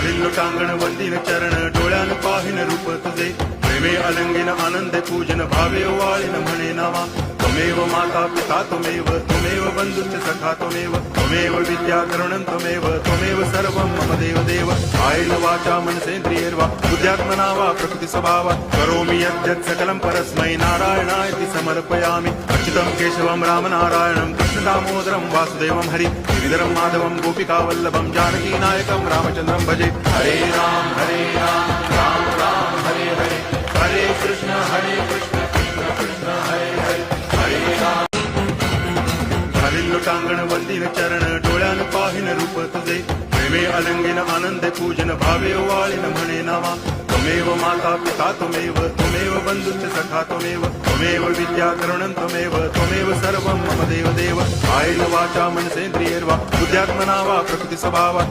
घालील लोटांगण वंदीन चरण डोळ्यान पाहिन रूप तुझे प्रेमे अलंगिन आनंद पूजन भावे वाळीन म्हणे नावा त्वमेव माता पिता त्वमेव त्वमेव बंधुश्च सखा त्वमेव विद्या करुणं त्वमेव सर्वं मम देव देव कायेन वाचा मनसेन्द्रियैर्वा बुद्ध्यात्मना वा प्रकृति स्वभावा करोमि यद्यत् सकलं परस्मै नारायणायति समर्पयामि अच्युतं केशवं रामनारायणं कृष्णदामोदरं वासुदेवं हरि गिरिधरं माधवं गोपिकावल्लभं जानकीनायकं रामचन्द्रं भजे हरे राम राम राम हरे हरे हरे कृष्ण कृष्ण कृष्ण हरे हरे हरे राम घालील लोटांगण वंदीन चरण डोळ्यान पाहिन रूप तुझे प्रेमे अलंगिन आनंद पूजन भावे वाळीन म्हणे नावा त्वमेव माता पिता त्वमेव बंधुश्च सखा त्वमेव विद्या करुणं त्वमेव सर्वं मम देव देव कायेन वाचा मनसेन्द्रियैर्वा बुद्ध्यात्मना वा प्रकृति स्वभावा